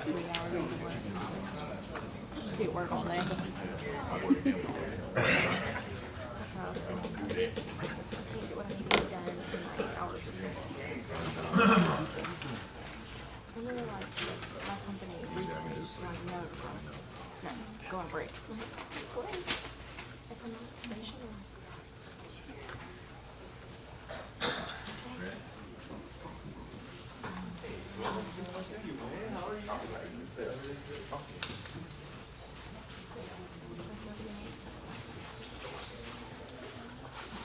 3 hours on the work. Just be at work all day. That's how I can't get what I need to get done in my 8 hours. I really like my company recently just like, no, go on a break. What? If I'm not at the station,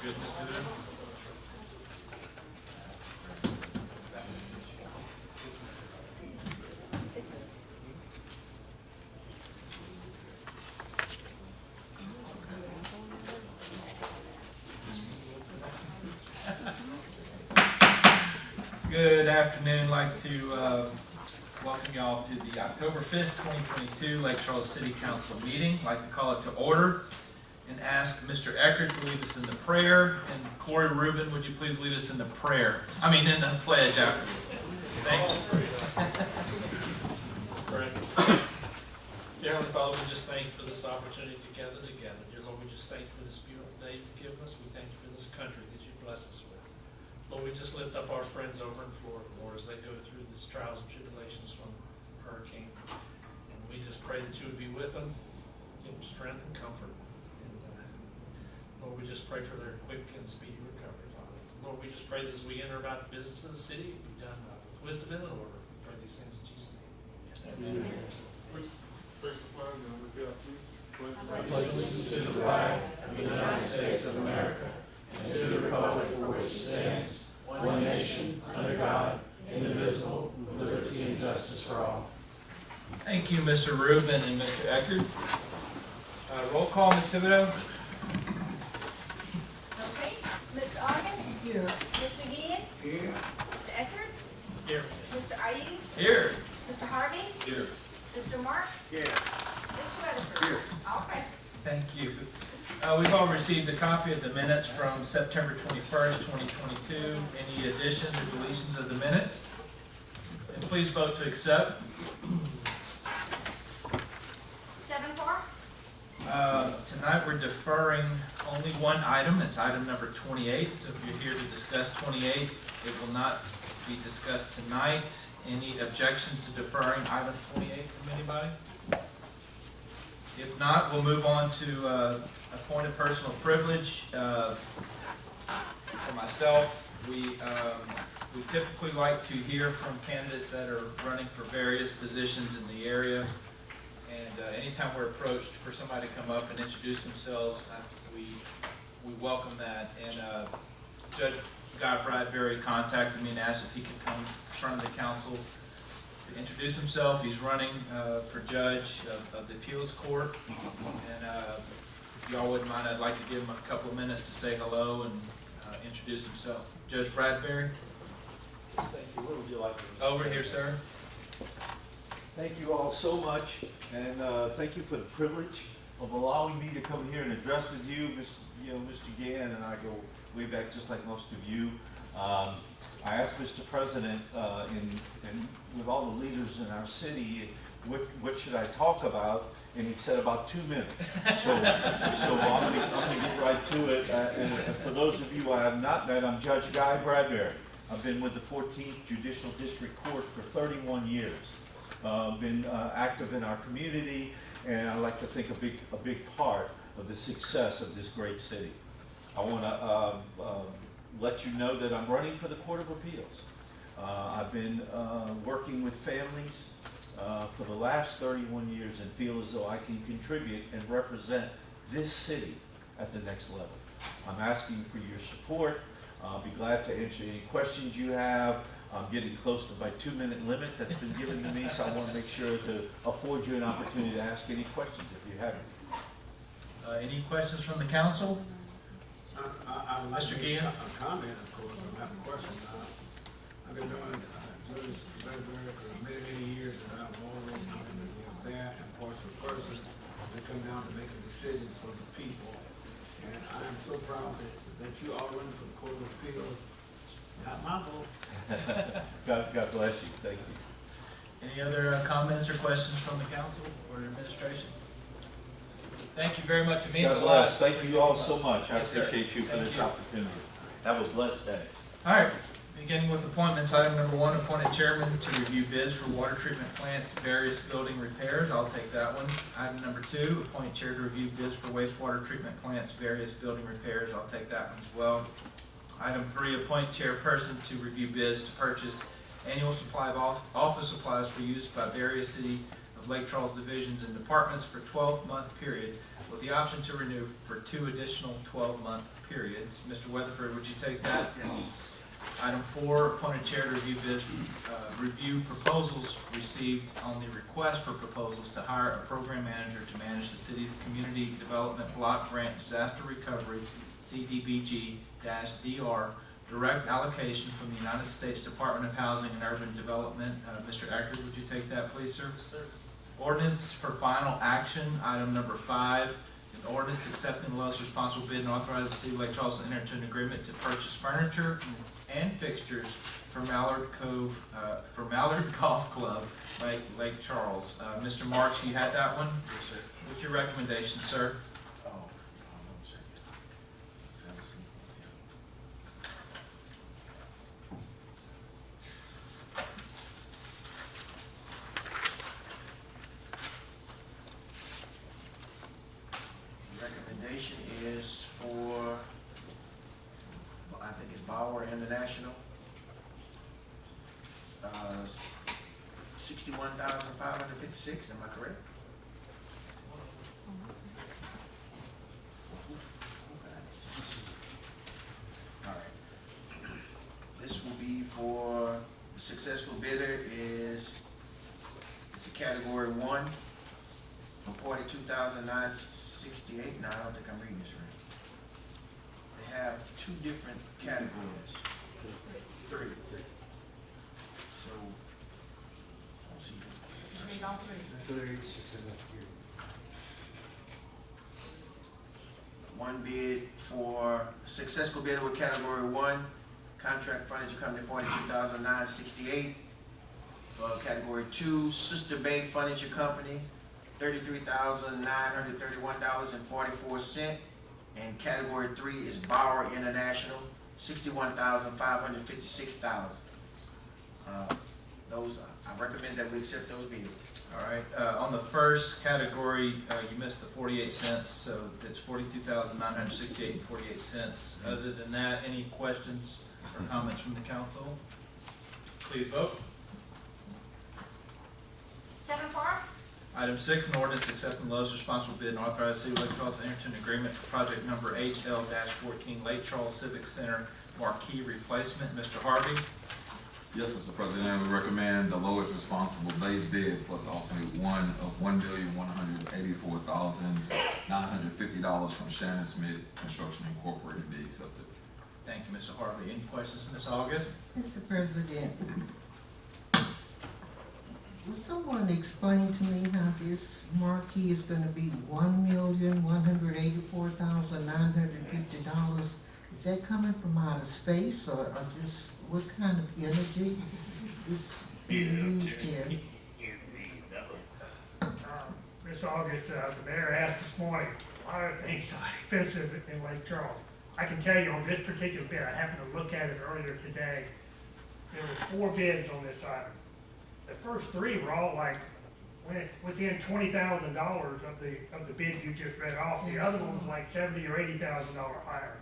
Good, Mr. Dillon. Good afternoon. I'd like to welcome y'all to the October 5th, 2022 Lake Charles City Council meeting. I'd like to call it to order and ask Mr. Eckert to lead us in the prayer. And Corey Rubin, would you please lead us in the prayer? In the pledge after. Thank you. Pray. Dear Heavenly Father, we just thank you for this opportunity to gather together. Dear Lord, we just thank you for this beautiful day you've given us. We thank you for this country that you bless us with. Lord, we just lift up our friends over in Florida, Lord, as they go through these trials and tribulations from hurricane. And we just pray that you would be with them, give them strength and comfort. And Lord, we just pray for their quick and speedy recovery, Father. Lord, we just pray that as we enter about the business of the city, it be done with wisdom and order. We pray these things in Jesus' name. Amen. Face the flag and repeat after me. I pledge allegiance to the flag of the United States of America and to the republic for which it stands, one nation, under God, indivisible, with liberty and justice for all. Thank you, Mr. Rubin and Mr. Eckert. Roll call, Ms. Thibodeau. Okay, Ms. August? Here. Mr. Gideon? Here. Mr. Eckert? Here. Mr. Ayub? Here. Mr. Harvey? Here. Mr. Marks? Here. Mr. Weatherford? Here. All present. Thank you. We've all received a copy of the minutes from September 21st, 2022. Any additions or deletions of the minutes? And please vote to accept. 7-4? Tonight we're deferring only one item. It's item number 28. So if you're here to discuss 28, it will not be discussed tonight. Any objection to deferring item 28 from anybody? If not, we'll move on to a point of personal privilege. For myself, we typically like to hear from candidates that are running for various positions in the area. And anytime we're approached for somebody to come up and introduce themselves, we welcome that. And Judge Guy Bradbury contacted me and asked if he could come in front of the council to introduce himself. He's running for judge of the appeals court. And if y'all wouldn't mind, I'd like to give him a couple of minutes to say hello and introduce himself. Judge Bradbury? Thank you. Where would you like to? Over here, sir. Thank you all so much, and thank you for the privilege of allowing me to come here and address with you. Mr. Gann and I go way back, just like most of you. I asked Mr. President, and with all the leaders in our city, what should I talk about? And he said about 2 minutes. So I'm gonna get right to it. And for those of you I have not met, I'm Judge Guy Bradbury. I've been with the 14th Judicial District Court for 31 years. Been active in our community, and I like to think a big part of the success of this great city. I want to let you know that I'm running for the Court of Appeals. I've been working with families for the last 31 years and feel as though I can contribute and represent this city at the next level. I'm asking for your support. I'll be glad to answer any questions you have. I'm getting close to my 2-minute limit that's been given to me, so I want to make sure to afford you an opportunity to ask any questions if you have any. Any questions from the council? I'd like Mr. to Gideon? make a comment, of course. I don't have a question. I've been doing Judge Bradbury for many years, and I've always been a fair and impartial person to come down to making decisions for the people. And I am so proud that you are running for the Court of Appeals. Not my vote. God bless you. Thank you. Any other comments or questions from the council or the administration? Thank you very much. It means a God lot. bless. Thank you all so much. I Yes, sir. appreciate you for Thank this you. opportunity. Have a blessed day. All right, beginning with appointments, item number 1, appointed chairman to review bids for water treatment plants, various building repairs. I'll take that one. Item number 2, appoint chair to review bids for wastewater treatment plants, various building repairs. I'll take that one as well. Item 3, appoint chairperson to review bids to purchase annual supply of office supplies for use by various city of Lake Charles divisions and departments for 12-month period, with the option to renew for 2 additional 12-month periods. Mr. Weatherford, would you take that? Item 4, appointed chair to review proposals received on the request for proposals to hire a program manager to manage the city's community development block grant disaster recovery, CDBG-DR, direct allocation from the United States Department of Housing and Urban Development. Mr. Eckert, would you take that, please, sir? Sir. Ordinance for final action, item number 5, an ordinance accepting the lowest responsible bid and authorizing the city of Lake Charles to enter into an agreement to purchase furniture and fixtures for Mallard Golf Club, Lake Charles. Mr. Marks, you had that one? Yes, sir. What's your recommendation, sir? Recommendation is for, I think it's Bauer International. 61,556, am I correct? All right. This will be for, the successful bidder is, it's a category 1 for 42,968. No, I don't think I'm reading this right. They have 2 different categories. 3. So, let's see. Read all 3. One bid for successful bidder with category 1, contract furniture company 42,968. For category 2, Sister Bay Furniture Company, $33,931.44. And category 3 is Bauer International, $61,556. Those, I recommend that we accept those bids. All right, on the first category, you missed the 48 cents, so it's 42,968 and 48 cents. Other than that, any questions or comments from the council? Please vote. 7-4. Item 6, an ordinance accepting the lowest responsible bid and authorizing the city of Lake Charles to enter into an agreement for project number HL-14 Lake Charles Civic Center marquee replacement. Mr. Harvey? Yes, Mr. President, we recommend the lowest responsible base bid plus alternate 1 of $1,184,950 from Shannon Smith Construction Incorporated be accepted. Thank you, Mr. Harvey. Any questions, Ms. August? Mr. President, will someone explain to me how this marquee is gonna be $1,184,950? Is that coming from outer space or just what kind of energy is being used here? Ms. August, the mayor asked this morning, why are things so expensive in Lake Charles? I can tell you on this particular bid, I happened to look at it earlier today, there were 4 bids on this item. The first 3 were all like within $20,000 of the bid you just read off. The other one was like $70,000 or $80,000 higher.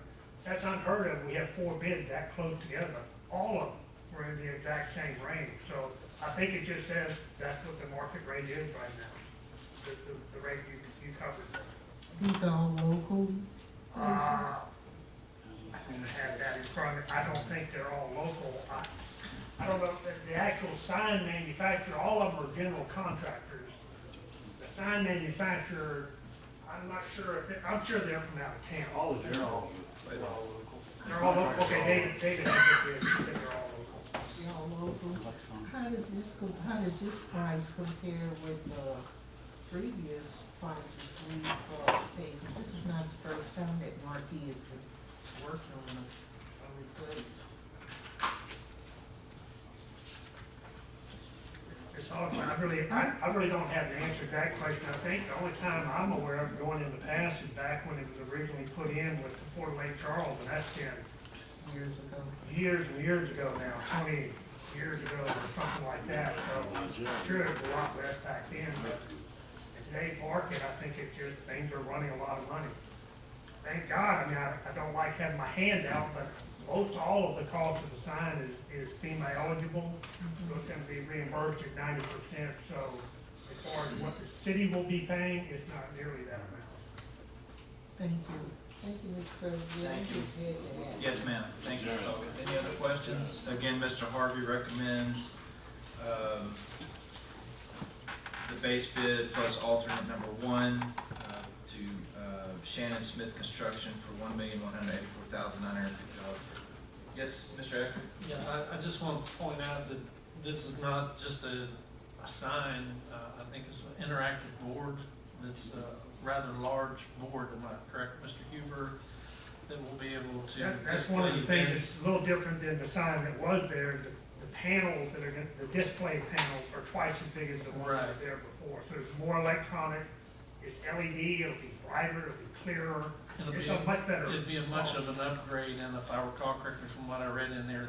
That's unheard of. We have 4 bids that close together. All of them were in the exact same range. So I think it just says that's what the market rate is right now. The rate you covered. These are all local places? I don't have that in front of me. I don't think they're all local. I don't know, the actual sign manufacturer, all of them are general contractors. The sign manufacturer, I'm not sure if, I'm sure they're from out of town. All the general. They're all local, okay, David has it, they're all local. They're all local? How does this price compare with previous prices we've paid? 'Cause this is not the first time that marquee has been worked on a replace. Ms. August, I really don't have an answer to that question. I think the only time I'm aware of going in the past is back when it was originally put in with the Port of Lake Charles, and that's been Years ago. years and years ago now, 20 years ago or something like that. So I'm sure it was a lot less back then, but in today's market, I think it's just, things are running a lot of money. Thank God, I mean, I don't like having my hand out, but most all of the cost of the sign is FEMA eligible, so it's gonna be reimbursed at 90%. So as far as what the city will be paying, it's not nearly that amount. Thank you. Thank you, Mr. President. Thank you. Appreciate that. Yes, ma'am. Thank you, Ms. August. Any other questions? Again, Mr. Harvey recommends, the base bid plus alternate number one, to, Shannon Smith Construction for $1,184,950. Yes, Mr. Ecker? Yeah, I just want to point out that this is not just a sign. I think it's an interactive board. It's a rather large board, am I correct, Mr. Huber? That will be able to. That's one of the things that's a little different than the sign that was there. The panels that are, the display panels are twice as big as the ones that were there before. So it's more electronic, it's LED, it'll be brighter, it'll be clearer. It's a much better. It'd be a much of an upgrade, and if I recall correctly from what I read in there,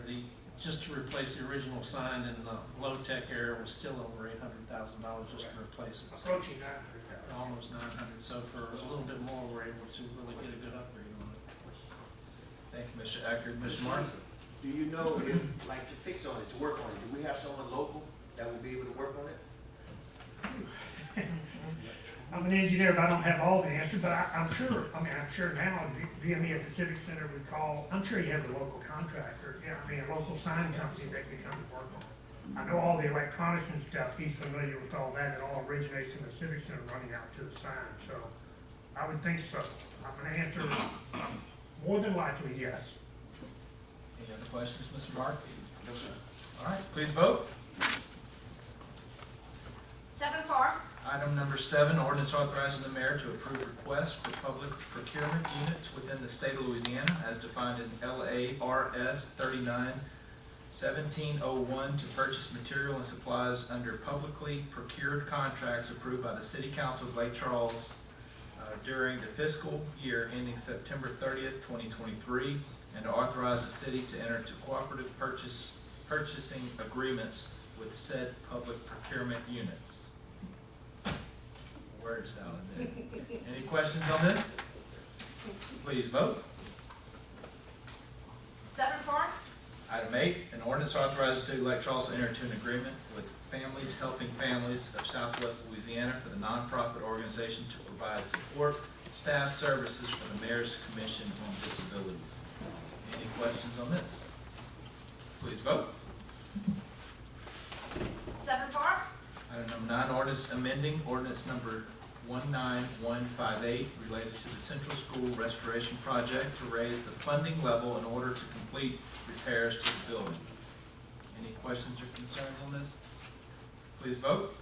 just to replace the original sign in the low-tech era was still over $800,000 just to replace it. Approaching that. Almost 900, so for a little bit more, we're able to really get a good upgrade on it. Thank you, Mr. Ecker. Mr. Martin? Do you know if, like, to fix on it, to work on it, do we have someone local that will be able to work on it? I'm an engineer, but I don't have all the answers, but I'm sure now, VME at the Civic Center would call, I'm sure he has a local contractor, a local sign company that can come and work on it. I know all the electronics and stuff, he's familiar with all that, it all originates in the Civic Center running out to the sign, so I would think so. I'm gonna answer more than likely yes. Any other questions, Mr. Mark? No, sir. All right, please vote. 7-4. Item number 7, ordinance authorizing the mayor to approve requests for public procurement units within the state of Louisiana as defined in LARS 39-1701 to purchase material and supplies under publicly procured contracts approved by the City Council of Lake Charles during the fiscal year ending September 30th, 2023, and to authorize the city to enter into cooperative purchasing agreements with said public procurement units. Word salad there. Any questions on this? Please vote. 7-4. Item 8, an ordinance authorizing the city of Lake Charles to enter into an agreement with Families Helping Families of Southwest Louisiana for the nonprofit organization to provide support staff services for the Mayor's Commission on Disabilities. Any questions on this? Please vote. 7-4. Item number 9, ordinance amending ordinance number 19158 related to the Central School Restoration Project to raise the funding level in order to complete repairs to the building. Any questions or concerns on this? Please vote.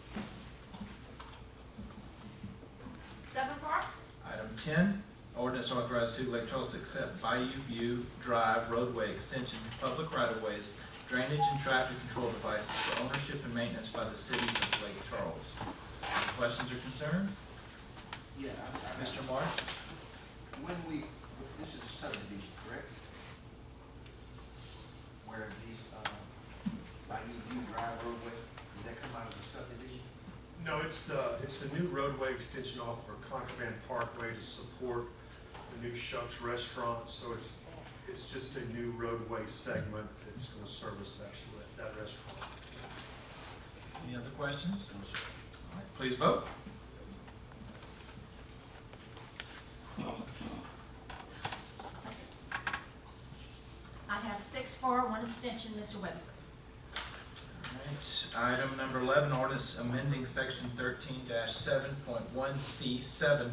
7-4. Item 10, ordinance authorizing the city of Lake Charles to accept Bayou View Drive roadway extension to public right-of-ways, drainage and traffic control devices for ownership and maintenance by the city of Lake Charles. Any questions or concerns? Yeah, Mr. Mark? This is a subdivision, correct? Where these, Bayou View Drive roadway, does that come out of the subdivision? No, it's a new roadway extension off of Contraband Parkway to support the new Shucks restaurant, so it's just a new roadway segment that's gonna service that restaurant. Any other questions? All right, please vote. I have 6-4, 1 abstention, Mr. Weatherford. All right, item number 11, ordinance amending section 13-7.1C7 of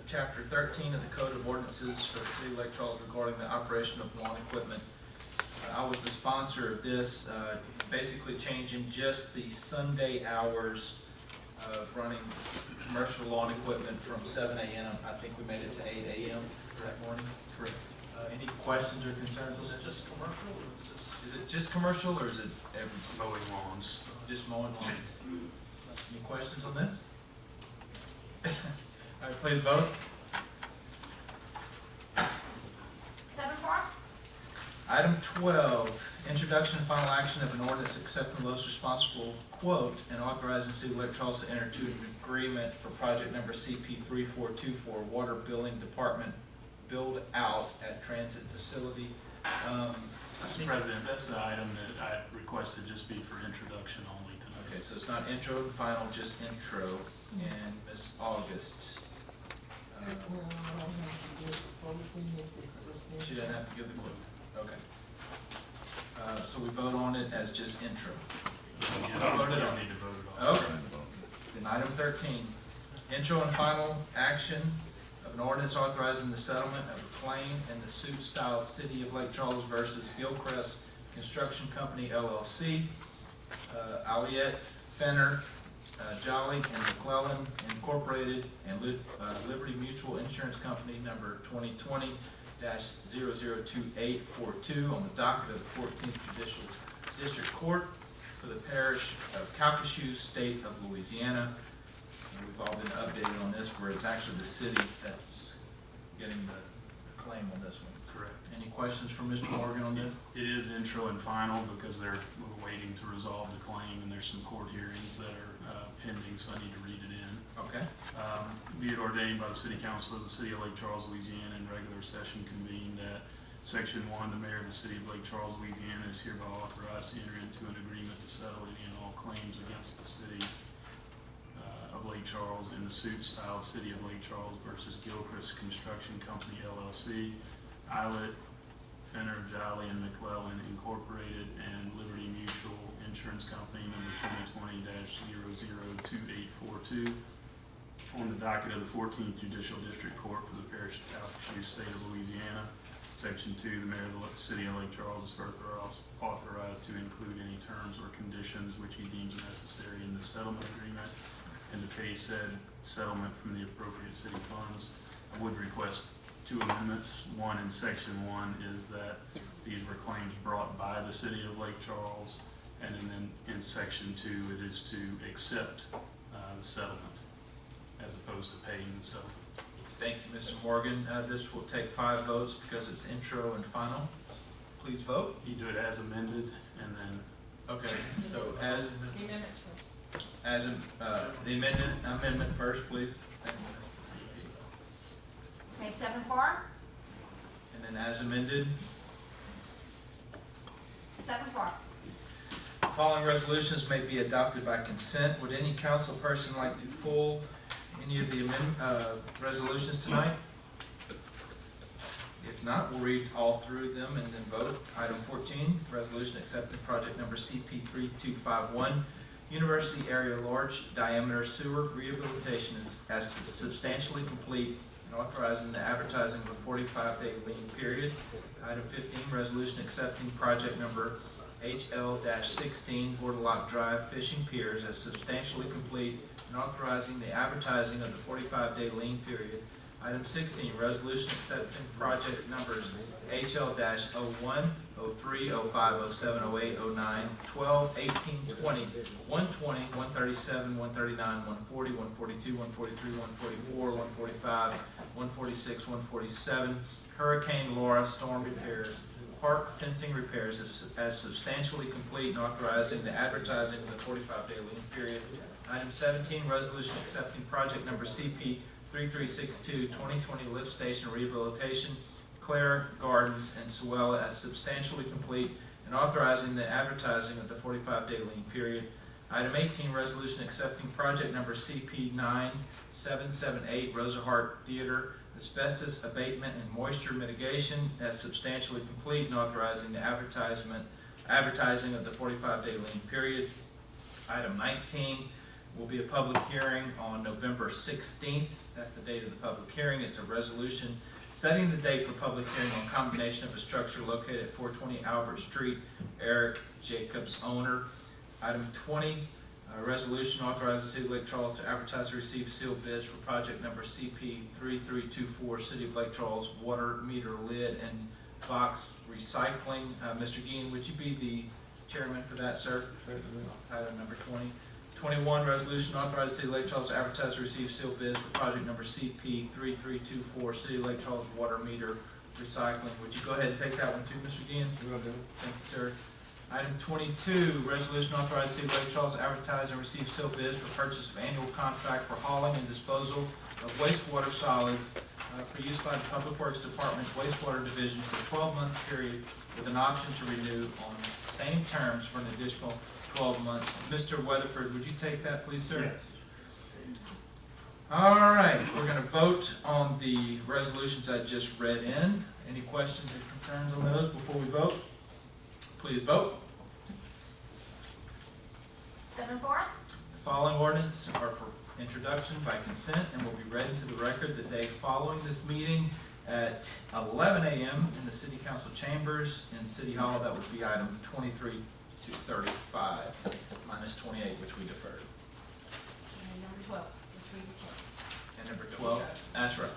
chapter 13 of the Code of Ordinances for the City of Lake Charles regarding the operation of lawn equipment. I was the sponsor of this, basically changing just the Sunday hours of running commercial lawn equipment from 7 a.m. I think we made it to 8 a.m. that morning. Correct. Any questions or concerns? Is this just commercial, or is this? Is it just commercial or is it every? Mowing lawns. just mowing lawns. Any questions on this? All right, please vote. 7-4. Item 12, introduction and final action of an ordinance accepting the lowest responsible quote and authorizing City of Lake Charles to enter into an agreement for project number CP 3424, Water Billing Department build out at Transit Facility. Mr. President, that's the item that I requested just be for introduction only tonight. Okay, so it's not intro and final, just intro. And Ms. August, Well, I don't have to give the whole thing if it's just. she doesn't have to give the quote. Okay. So we vote on it as just intro. You don't need to vote at all. Okay. Then item 13, intro and final action of an ordinance authorizing the settlement of a claim in the suit styled City of Lake Charles versus Gilchrist Construction Company LLC, Alliette, Fenner, Jolly and McClellan Incorporated, and Liberty Mutual Insurance Company number 2020-002842 on the docket of the 14th Judicial District Court for the parish of Calcasieu, state of Louisiana. And we've all been updated on this, where it's actually the city that's getting the claim on this one. Correct. Any questions from Mr. Morgan on this? It is intro and final because we're waiting to resolve the claim, and there's some court hearings that are pending, so I need to read it in. Okay. Be it ordained by the City Council of the City of Lake Charles, Louisiana, in regular session convened at Section 1, the Mayor of the City of Lake Charles, Louisiana is hereby authorized to enter into an agreement to settle any and all claims against the City of Lake Charles in the suit styled City of Lake Charles versus Gilchrist Construction Company LLC, Islet, Fenner, Jolly, and McClellan Incorporated, and Liberty Mutual Insurance Company number 2020-002842 on the docket of the 14th Judicial District Court for the parish of Calcasieu, state of Louisiana. Section 2, the Mayor of the City of Lake Charles is further authorized to include any terms or conditions which he deems necessary in the settlement agreement and to pay said settlement from the appropriate city funds. I would request 2 amendments. One, in Section 1, is that these were claims brought by the City of Lake Charles, and then in Section 2, it is to accept the settlement as opposed to paying the settlement. Thank you, Mr. Morgan. This will take 5 votes because it's intro and final. Please vote. You do it as amended, and then Okay, so as, The amendments first. as, the amendment first, please. Thank you, Ms. Okay, 7-4. And then as amended, 7-4. following resolutions may be adopted by consent. Would any council person like to pull any of the resolutions tonight? If not, we'll read all through them and then vote. Item 14, resolution accepting project number CP 3251, University Area Large Diameter Sewer Rehabilitation as substantially complete and authorizing the advertising of a 45-day lien period. Item 15, resolution accepting project number HL-16 Borderlock Drive Fishing Piers as substantially complete and authorizing the advertising of the 45-day lien period. Item 16, resolution accepting projects numbers HL-01, 03, 05, 07, 08, 09, 12, 18, 20, 120, 137, 139, 140, 142, 143, 144, 145, 146, 147, Hurricane Laura storm repairs, park fencing repairs as substantially complete and authorizing the advertising of the 45-day lien period. Item 17, resolution accepting project number CP 3362, 2020 lift station rehabilitation, Clare Gardens and Sewella as substantially complete and authorizing the advertising of the 45-day lien period. Item 18, resolution accepting project number CP 9778, Rosa Hart Theater, asbestos abatement and moisture mitigation as substantially complete and authorizing the advertising of the 45-day lien period. Item 19 will be a public hearing on November 16th. That's the date of the public hearing. It's a resolution setting the date for public hearing on combination of a structure located at 420 Albert Street, Eric Jacobs, owner. Item 20, resolution authorizing the City of Lake Charles to advertise and receive sealed bids for project number CP 3324, City of Lake Charles water meter lid and box recycling. Mr. Gein, would you be chairman for that, sir. Item number 20. 21, resolution authorizing City of Lake Charles to advertise to receive sealed bids for project number CP 3324, City of Lake Charles water meter recycling. Would you go ahead and take that one too, Mr. Gann? Thank you, sir. Item 22, resolution authorizing City of Lake Charles to advertise and receive sealed bids for purchase of annual contract for hauling and disposal of wastewater solids for use by the Public Works Department's wastewater division for a 12-month period with an option to renew on same terms for an additional 12 months. Mr. Weatherford, would you take that, please, sir? Yes. All right, we're going to vote on the resolutions I just read in. Any questions or concerns on those before we vote? Please vote. 7-4. The following ordinances are for introduction by consent and will be read into the record the day following this meeting at 11 a.m. in the City Council chambers in City Hall. That would be item 23 to 35, minus 28, which we deferred. And number 12, let's read the check. And number 12, that's right.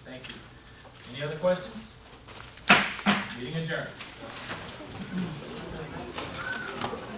Thank you. Any other questions? Meeting adjourned.